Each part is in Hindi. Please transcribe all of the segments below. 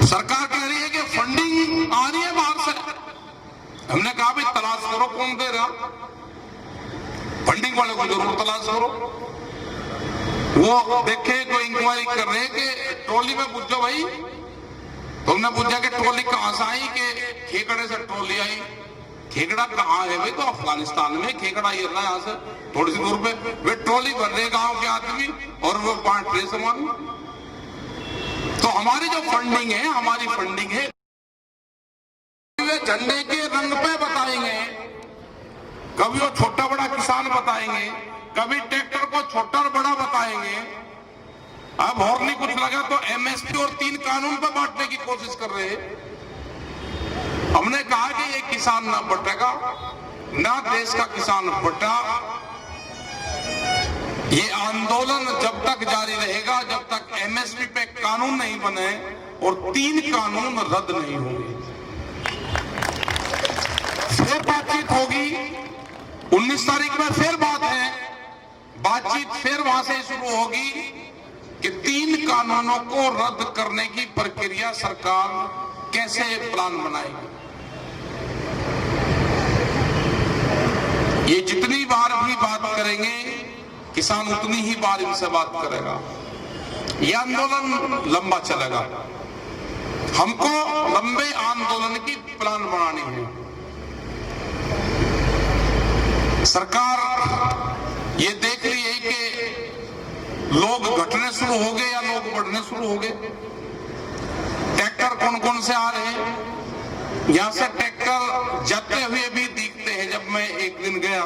सरकार कह रही है कि फंडिंग आ रही है बाहर से। हमने कहा भाई तलाश करो कौन दे रहा, फंडिंग वाले को जरूर तलाश करो। वो देखे कोई इंक्वायरी कर रहे हैं कि ट्रॉली में पूछो भाई, तो हमने पूछा कि ट्रॉली कहां से आई, कि खेकड़े से ट्रॉली आई। खेकड़ा कहाँ है भाई? तो अफगानिस्तान में खेकड़ा ये रहा, यहाँ से थोड़ी सी दूर पे वे ट्रॉली भर रहे गांव के आदमी और वो बांट रहे सामान। तो हमारी जो फंडिंग है, हमारी फंडिंग है वे झंडे के रंग पे बताएंगे, कभी वो छोटा बड़ा किसान बताएंगे, कभी ट्रैक्टर को छोटा और बड़ा बताएंगे। अब और नहीं कुछ लगा तो एमएसपी और 3 कानून पे बांटने की कोशिश कर रहे हैं। हमने कहा कि ये किसान ना बटेगा, ना देश का किसान बटा। ये आंदोलन जब तक जारी रहेगा जब तक एमएसपी पे कानून नहीं बने और 3 कानून रद्द नहीं होंगे। फिर बातचीत होगी, 19 तारीख में फिर बात है, बातचीत फिर वहां से शुरू होगी कि 3 कानूनों को रद्द करने की प्रक्रिया सरकार कैसे प्लान बनाएगी। ये जितनी बार भी बात करेंगे किसान उतनी ही बार इनसे बात करेगा। यह आंदोलन लंबा चलेगा, हमको लंबे आंदोलन की प्लान बनानी है। सरकार ये देख रही है कि लोग घटने शुरू हो गए या लोग बढ़ने शुरू हो गए। ट्रैक्टर कौन कौन से आ रहे हैं, यहां से ट्रैक्टर जाते हुए भी दिखते हैं। जब मैं एक दिन गया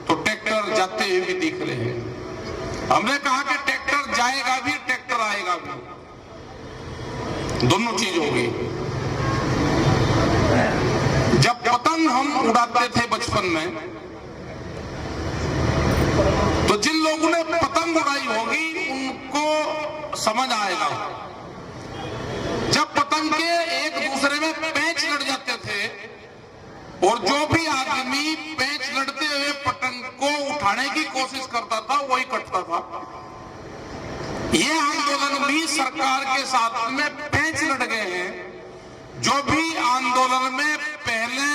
तो ट्रैक्टर जाते हुए भी दिख रहे हैं। हमने कहा कि ट्रैक्टर जाएगा भी ट्रैक्टर आएगा भी, दोनों चीज होगी। जब पतंग हम उड़ाते थे बचपन में, तो जिन लोगों ने पतंग उड़ाई होगी उनको समझ आएगा। जब पतंग के एक दूसरे में पैंच लड़ जाते थे और जो भी आदमी पैंच लड़ते हुए पतंग को उठाने की कोशिश करता था वही कटता था। ये आंदोलन भी सरकार के साथ में पैंच लड़ गए हैं। जो भी आंदोलन में पहले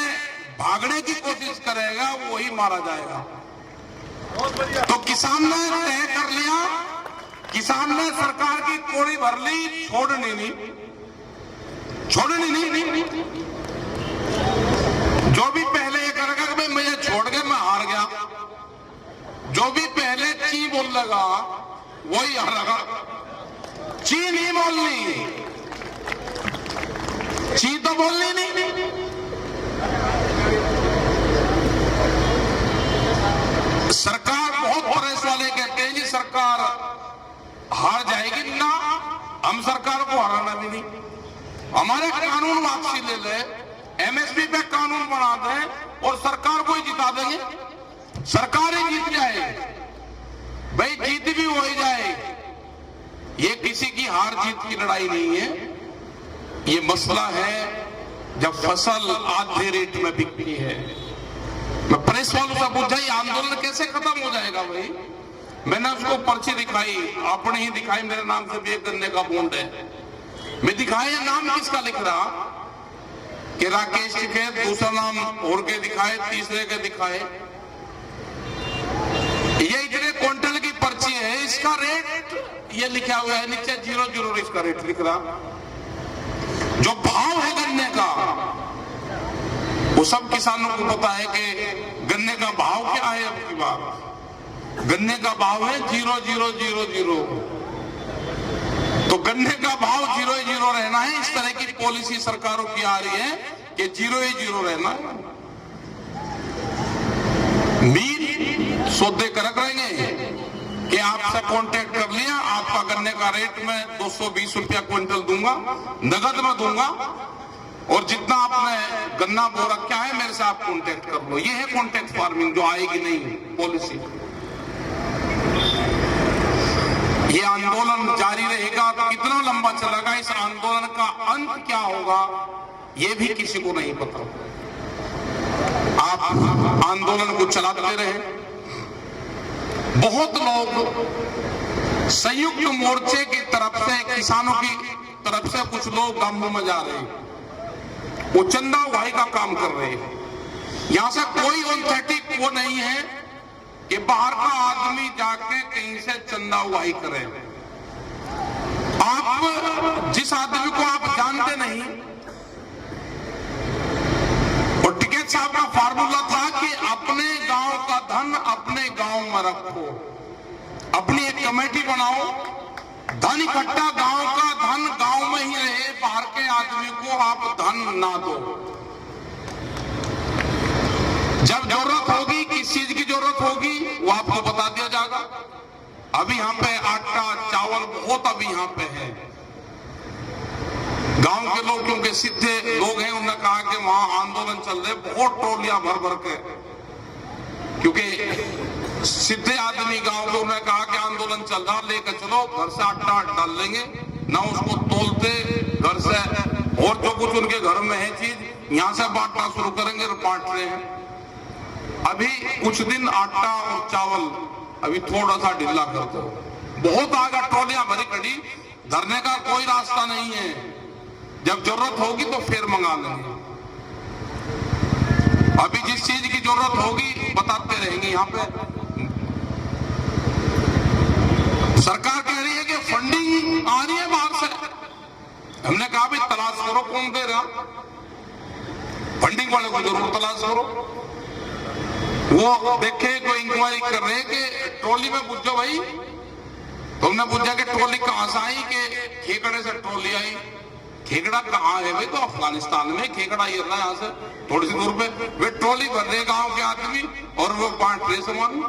भागने की कोशिश करेगा वही मारा जाएगा। तो किसान ने तय कर लिया, किसान ने सरकार की कोड़ी भर ली, छोड़नी नहीं। जो भी पहले ये करेगा कि भाई मुझे छोड़ के मैं हार गया, जो भी pहले ची बोल लगा वही हारेगा। ची नहीं बोलनी, ची तो बोलनी नहीं। सरकार बहुत प्रेस वाले कहते हैं जी सरकार हार जाएगी, ना हम सरकार को हराना भी नहीं। हमारे कानून वापसी ले ले, एमएसपी पे कानून बना दे और सरकार को ही जिता देंगे। सरकार ही जीत जाए भाई, जीत भी हो ही जाए। ये किसी की हार जीत की लड़ाई नहीं है, ये मसला है जब फसल आधे रेट में बिकती है। मैं प्रेस वालों से पूछा ये आंदोलन कैसे खत्म हो जाएगा भाई? मैंने उसको पर्ची दिखाई, आपने ही दिखाई, मेरे नाम से भी एक गन्ने का बॉन्ड है। मैं दिखाया नाम किसका लिख रहा कि राकेश के, दूसरा नाम और के दिखाए, तीसरे के दिखाए। ये इतने क्विंटल की पर्ची है, इसका रेट ये लिखा हुआ है नीचे 00 इसका रेट लिख रहा। जो भाव है गन्ने का वो सब किसानों को पता है कि गन्ने का भाव क्या है। अब की बात गन्ने का भाव है 0000। तो गन्ने का भाव 0 रहना है। इस तरह की पॉलिसी सरकारों की आ रही है कि 0 रहना है। मीर सौदे कर रहेंगे कि आपसे कांटेक्ट कर लिया, आपका गन्ने का रेट में 220 रुपया क्विंटल दूंगा, नगद में दूंगा, और जितना आपने गन्ना बो रखा है मेरे से आप कांटेक्ट कर लो। ये है कांटेक्ट फार्मिंग जो आएगी नहीं पॉलिसी। ये आंदोलन जारी रहेगा, कितना लंबा चलेगा, इस आंदोलन का अंत क्या होगा ये भी किसी को नहीं पता। आप आंदोलन को चलाते रहे। बहुत लोग संयुक्त मोर्चे की तरफ से किसानों की तरफ से कुछ लोग गांवों में जा रहे हैं, वो चंदा उगाही का काम कर रहे हैं। यहां से कोई ऑथेंटिक वो नहीं है कि बाहर का आदमी जाके कहीं से चंदा उगाही करे। आप जिस आदमी को आप जानते नहीं, और टिकैत साहब का फार्मूला था कि अपने गांव का धन अपने गांव में रखो, अपनी एक कमेटी बनाओ, धन इकट्ठा, गांव का धन गांव में ही रहे, बाहर के आदमी को आप धन ना दो। जब जरूरत होगी, किस चीज की जरूरत होगी, वो आपको बता दिया जाएगा। अभी यहाँ पे आटा चावल बहुत अभी यहाँ पे है। गांव के लोग क्योंकि सीधे लोग हैं, उन्होंने कहा कि वहां आंदोलन चल रहे, बहुत ट्रॉलियां भर भर के, क्योंकि सीधे आदमी गांव के, उन्होंने कहा कि आंदोलन चल रहा, लेकर चलो, घर से आटा डाल लेंगे ना, उसको तोलते घर से, और जो कुछ उनके घर में है चीज यहां से बांटना शुरू करेंगे, बांट रहे हैं। अभी कुछ दिन आटा और चावल अभी थोड़ा सा ढीला कर दो, बहुत आगे ट्रॉलियां भरी खड़ी, धरने का कोई रास्ता नहीं है। जब जरूरत होगी तो फिर मंगा लेंगे। अभी जिस चीज की जरूरत होगी बताते रहेंगे। यहाँ पे सरकार कह रही है कि फंडिंग आ रही है बाहर से। हमने कहा भाई तलाश करो, कौन दे रहा, फंडिंग वाले को जरूर तलाश करो। वो देखे, कोई इंक्वायरी कर रहे हैं कि ट्रॉली में पूछो भाई, तुमने पूछा कि ट्रॉली कहां से आई, कि खेकड़े से ट्रॉली आई। खेकड़ा कहाँ है भाई? तो अफगानिस्तान में खेकड़ा ये रहा, यहाँ से थोड़ी सी दूर पे। वे ट्रॉली भर रहे गांव के आदमी और वो बांट रहे सामान।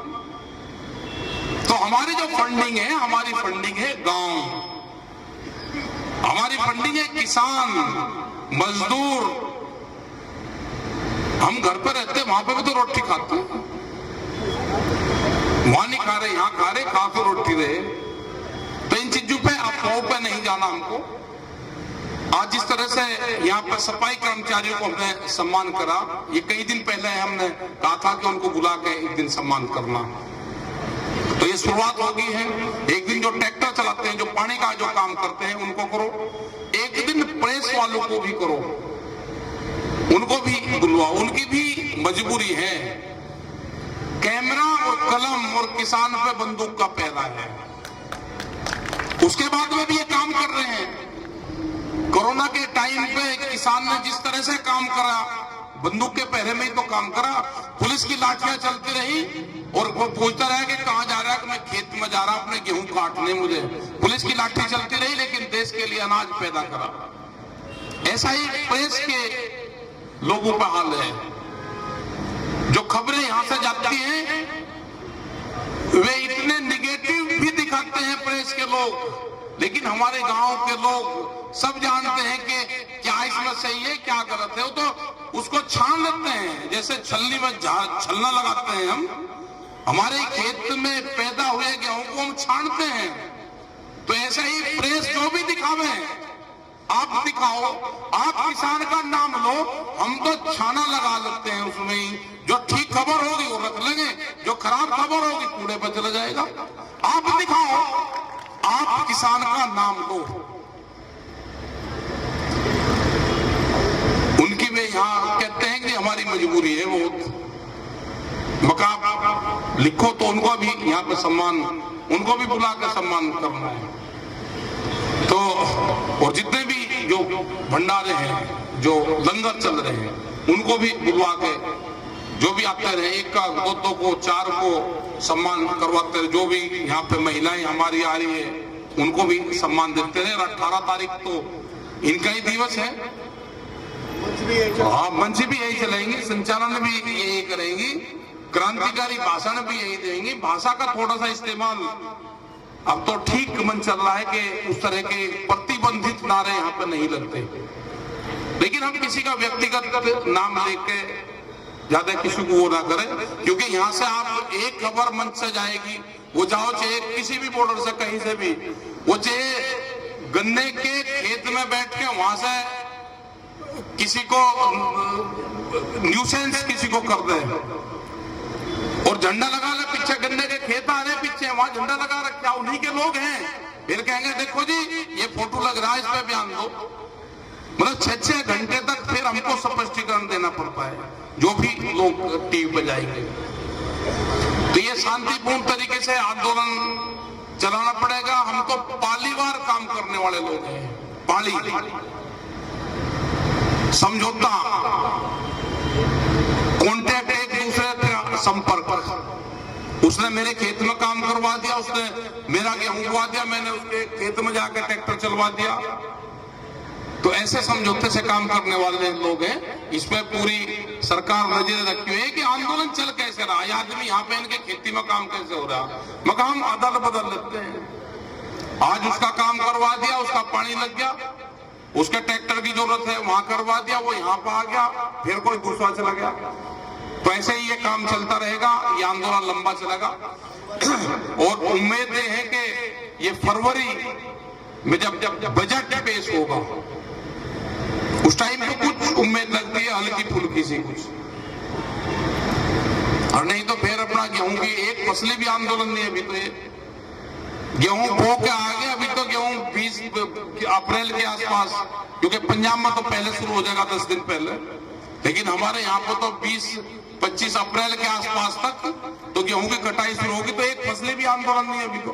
तो हमारी जो फंडिंग है, हमारी फंडिंग है गांव, हमारी फंडिंग है किसान मजदूर। हम घर पे रहते, वहां पे भी तो रोटी खाते हैं, वहां नहीं खा रहे, यहाँ खा रहे, खा के रोटी रहे। तो इन चीजों पे अफवाहों पे नहीं जाना हमको। आज जिस तरह से यहाँ पर सफाई कर्मचारियों को हमने सम्मान करा, ये कई दिन पहले हमने कहा था कि उनको बुला के एक दिन सम्मान करना, तो ये शुरुआत हो गई है। एक दिन जो ट्रैक्टर चलाते हैं, जो पानी का जो काम करते हैं, उनको करो। एक दिन प्रेस वालों को भी करो, उनको भी बुलवाओ, उनकी भी मजबूरी है। कैमरा और कलम और किसान पे बंदूक का पहरा है, उसके बाद में भी ये काम कर रहे हैं। कोरोना के टाइम पे किसान ने जिस तरह से काम करा, बंदूक के पहरे में ही तो काम करा। पुलिस की लाठियां चलती रही और वो पूछता रहा कि कहां जा रहा है, कि मैं खेत में जा रहा अपने गेहूं काटने। मुझे पुलिस की लाठी चलती रही, लेकिन देश के लिए अनाज पैदा करा। ऐसा ही प्रेस के लोगों का हाल है। जो खबरें यहां से जाती हैं, वे इतने निगेटिव भी दिखाते हैं प्रेस के लोग, लेकिन हमारे गांव के लोग सब जानते हैं कि क्या इसमें सही है, क्या गलत है। वो तो उसको छान लेते हैं, जैसे छलनी में छलना लगाते हैं हम। हमारे खेत में पैदा हुए गेहूं को हम छानते हैं। तो ऐसा ही प्रेस जो भी दिखावे, आप दिखाओ, आप किसान का नाम लो, हम तो छाना लगा लेते हैं उसमें ही। जो ठीक खबर होगी वो रख लेंगे, जो खराब खबर होगी कूड़े पर चला जाएगा। आप दिखाओ, आप किसान का नाम लो। उनकी वे यहाँ कहते हैं कि हमारी मजबूरी है, वो मकाम लिखो तो उनको भी यहाँ पे सम्मान, उनको भी बुला कर सम्मान करना है। तो और जितने भी जो भंडारे हैं, जो लंगर चल रहे हैं, उनको भी बुलवा के जो भी आते रहे, एक का दो को चार को सम्मान करवाते रहे। जो भी यहाँ पे महिलाएं हमारी आ रही है, उनको भी सम्मान देते रहे। 18 तारीख तो इनका ही दिवस है। हाँ, मंच भी यही चलाएंगे, संचालन भी यही करेंगी, क्रांतिकारी भाषण भी यही देंगी। भाषा का थोड़ा सा इस्तेमाल अब तो ठीक मन चल रहा है कि उस तरह के प्रतिबंधित नारे यहाँ पे नहीं लगते, लेकिन हम किसी का व्यक्तिगत नाम लेके ज्यादा किसी को वो ना करें, क्योंकि यहाँ से आप एक खबर मंच से जाएगी, वो जाओ चाहे किसी भी बॉर्डर से कहीं से भी, वो चाहे गन्ने के खेत में बैठ के वहां से किसी को न्यूसेंस किसी को कर दे और झंडा लगा ले, पीछे गन्ने के खेत आ रहे, पीछे वहां झंडा लगा रखा, उन्हीं के लोग हैं। फिर कहेंगे देखो जी ये फोटो लग रहा है, इस पे बयान दो। मतलब 6-6 घंटे तक फिर हमको स्पष्टीकरण देना पड़ता है, जो भी लोग टीवी पे जाएंगे। तो ये शांतिपूर्ण तरीके से आंदोलन चलाना पड़ेगा। हम तो पालीवार काम करने वाले लोग हैं, पाली समझौता, कॉन्टैक्ट, एक दूसरे का संपर्क। उसने मेरे खेत में काम करवा दिया, उसने मेरा गेहूं उगवा दिया, मैंने उसके खेत में जाकर ट्रैक्टर चलवा दिया। तो ऐसे समझौते से काम करने वाले लोग हैं। इसमें पूरी सरकार नजर रखी हुई है कि आंदोलन चल कैसे रहा, ये आदमी यहाँ पे इनके खेती में काम कैसे हो रहा। मकाम अदल बदल लेते हैं। आज उसका काम करवा दिया, उसका पानी लग गया, उसके ट्रैक्टर की जरूरत है वहां करवा दिया, वो यहाँ पर आ गया, फिर कोई दूसरा चला गया। तो ऐसे ही ये काम चलता रहेगा, ये आंदोलन लंबा चलेगा। और उम्मीद है कि ये फरवरी में जब बजट पेश होगा उस टाइम पे कुछ उम्मीद लगती है, हल्की फुल्की सी कुछ। और नहीं तो फिर अपना गेहूं की एक फसली भी आंदोलन नहीं है। अभी तो ये गेहूं बो के आ गया, अभी तो गेहूं 20 अप्रैल के आसपास, क्योंकि पंजाब में तो पहले शुरू हो जाएगा 10 दिन पहले, लेकिन हमारे यहाँ पर तो 20-25 अप्रैल के आसपास तक तो गेहूं की कटाई शुरू होगी। तो एक फसली भी आंदोलन नहीं है अभी तो।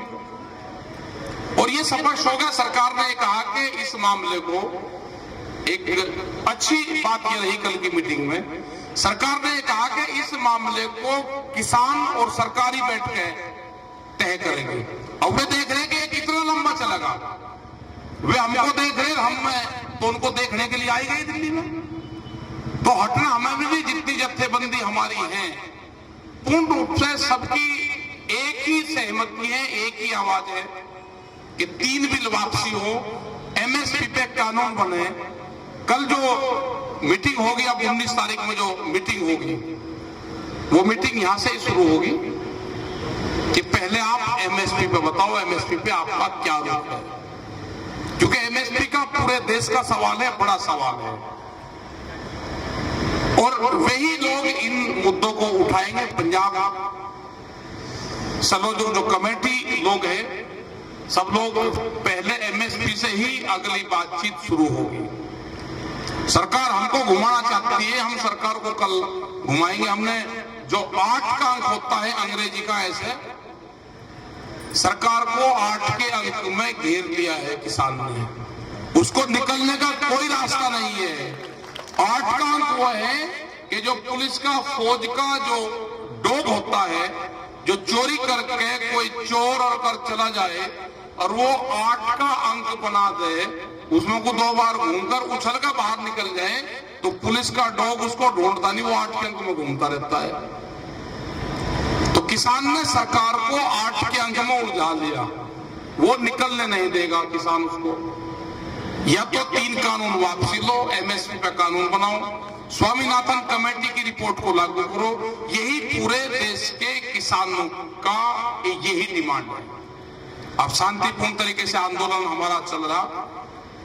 और ये स्पष्ट होगा, सरकार ने कहा कि इस मामले को, एक अच्छी बात यह रही कल की मीटिंग में, सरकार ने कहा कि इस मामले को किसान और सरकारी बैठकें तय करेंगे। अब वे देख रहे हैं कि कितना लंबा चलेगा, वे हमको देख रहे, हम तो उनको देखने के लिए आई गई दिल्ली में। तो हटना हमें भी, जितनी जत्थेबंदी हमारी है, पूर्ण रूप से सबकी एक ही सहमति है, एक ही आवाज है कि 3 बिल वापसी हो, एमएसपी पे कानून बने। कल जो मीटिंग होगी, अब 19 तारीख में जो मीटिंग होगी, वो मीटिंग यहां से ही शुरू होगी कि पहले आप एमएसपी पे बताओ, एमएसपी पे आपका क्या रुख है, क्योंकि एमएसपी का पूरे देश का सवाल है, बड़ा सवाल है। और वही लोग इन मुद्दों को उठाएंगे। पंजाब चलो जो कमेटी लोग हैं, सब लोग पहले एमएसपी से ही अगली बातचीत शुरू होगी। सरकार हमको घुमाना चाहती है, हम सरकार को कल घुमाएंगे। हमने जो 8 का अंक होता है अंग्रेजी का, ऐसे सरकार को 8 के अंक में घेर लिया है किसान ने। उसको निकलने का कोई रास्ता नहीं है। 8 का अंक वो है कि जो पुलिस का, फौज का जो डॉग होता है, जो चोरी करके कोई चोर और कर चला जाए और वो 8 का अंक बना दे, उसमें को 2 बार घूमकर उछल कर बाहर निकल जाए, तो पुलिस का डॉग उसको ढूंढता नहीं, वो 8 के अंक में घूमता रहता है। तो किसान ने सरकार को 8 के अंक में उलझा लिया, वो निकलने नहीं देगा किसान उसको। या तो 3 कानून वापसी लो, एमएसपी पे कानून बनाओ, स्वामीनाथन कमेटी की रिपोर्ट को लागू करो। यही पूरे देश के किसानों का यही डिमांड है। अब शांतिपूर्ण तरीके से आंदोलन हमारा चल रहा,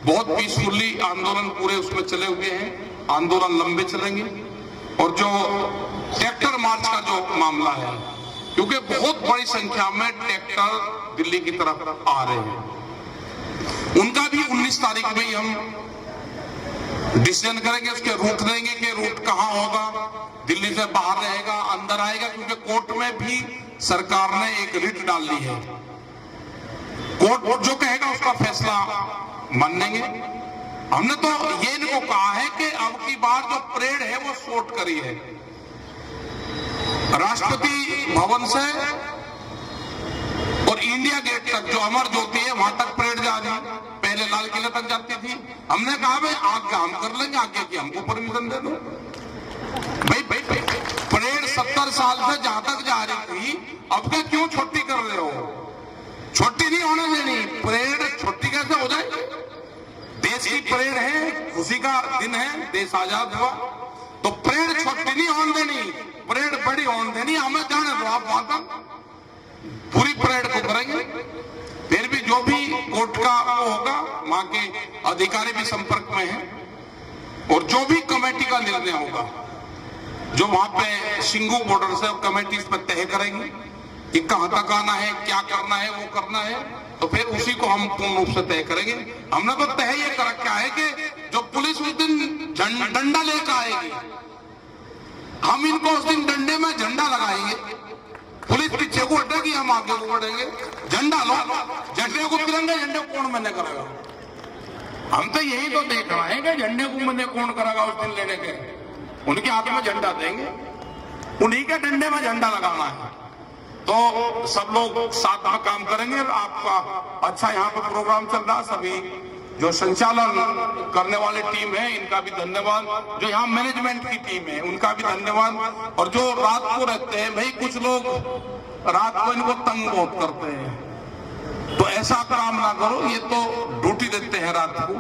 बहुत पीसफुली आंदोलन पूरे उसमें चले हुए हैं। आंदोलन लंबे चलेंगे। और जो ट्रैक्टर मार्च का जो मामला है, क्योंकि बहुत बड़ी संख्या में ट्रैक्टर दिल्ली की तरफ आ रहे हैं, उनका भी 19 तारीख में ही हम डिसीजन करेंगे, उसके रूट देंगे कि रूट कहां होगा, दिल्ली से बाहर रहेगा, अंदर आएगा, क्योंकि कोर्ट में भी सरकार ने एक रिट डाल ली है। कोर्ट जो कहेगा उसका फैसला मानेंगे। हमने तो ये इनको कहा है कि अब की बार जो परेड है वो शॉर्ट करी है, राष्ट्रपति भवन से और इंडिया गेट तक जो अमर ज्योति है वहां तक परेड जा रही है, पहले लाल किले तक जाती थी। हमने कहा भाई आगे हम कर लेंगे, आगे की हमको परमिशन दे दो। भाई परेड 70 साल से जहां तक जा रही थी, अब क्या क्यों छुट्टी कर रहे हो? छुट्टी नहीं होने देनी। परेड छुट्टी कैसे हो जाए? देश की परेड है, खुशी का दिन है, देश आजाद हुआ, तो परेड छुट्टी नहीं होने देनी, परेड बड़ी होने देनी। हमें जाने दो, आप वहां तक पूरी परेड को करेंगे। फिर भी जो भी कोर्ट का वो होगा, वहां के अधिकारी भी संपर्क में हैं, और जो भी कमेटी का निर्णय होगा, जो वहां पे सिंगू बॉर्डर से कमेटी इस पर तय करेंगी कि कहां तक आना है, क्या करना है, वो करना है। तो फिर उसी को हम पूर्ण रूप से तय करेंगे। हमने तो तय ये कर रखा है कि जो पुलिस उस दिन डंडा लेकर आएगी, हम इनको उस दिन डंडे में झंडा लगाएंगे। पुलिस पीछे को हटेगी, हम आगे को बढ़ेंगे। झंडा लो, झंडे को तिरंगे झंडे को कौन मैंने करेगा? हम तो यही तो देख रहे हैं कि झंडे को मैंने कौन करेगा उस दिन लेने के। उनके हाथ में झंडा देंगे, उन्हीं के डंडे में झंडा लगाना है। तो सब लोग साथ में काम करेंगे। आपका अच्छा यहाँ पे प्रोग्राम चल रहा, सभी जो संचालन करने वाले टीम है इनका भी धन्यवाद, जो यहाँ मैनेजमेंट की टीम है उनका भी धन्यवाद, और जो रात को रहते हैं भाई, कुछ लोग रात को इनको तंग बहुत करते हैं, तो ऐसा काम ना करो। ये तो ड्यूटी देते हैं रात को,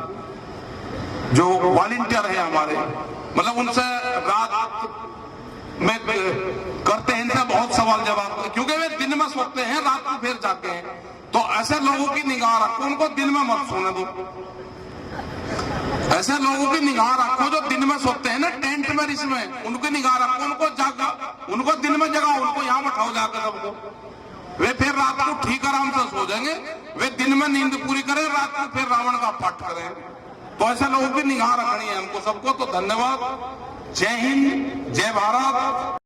जो वॉलंटियर है हमारे, मतलब उनसे रात में करते हैं, इनसे बहुत सवाल जवाब, क्योंकि वे दिन में सोते हैं, रात को फिर जाते हैं। तो ऐसे लोगों की निगाह रखो, उनको दिन में मत सोने दो। ऐसे लोगों की निगाह रखो जो दिन में सोते हैं ना टेंट में, इसमें उनकी निगाह रखो, उनको जागा, उनको दिन में जगाओ, उनको यहाँ बैठाओ जाकर सबको। वे फिर रात को ठीक आराम से सो जाएंगे। वे दिन में नींद पूरी करें, रात को फिर रावण का पाठ करें। तो ऐसे लोगों की निगाह रखनी है हमको सबको। तो धन्यवाद। जय हिंद, जय भारत।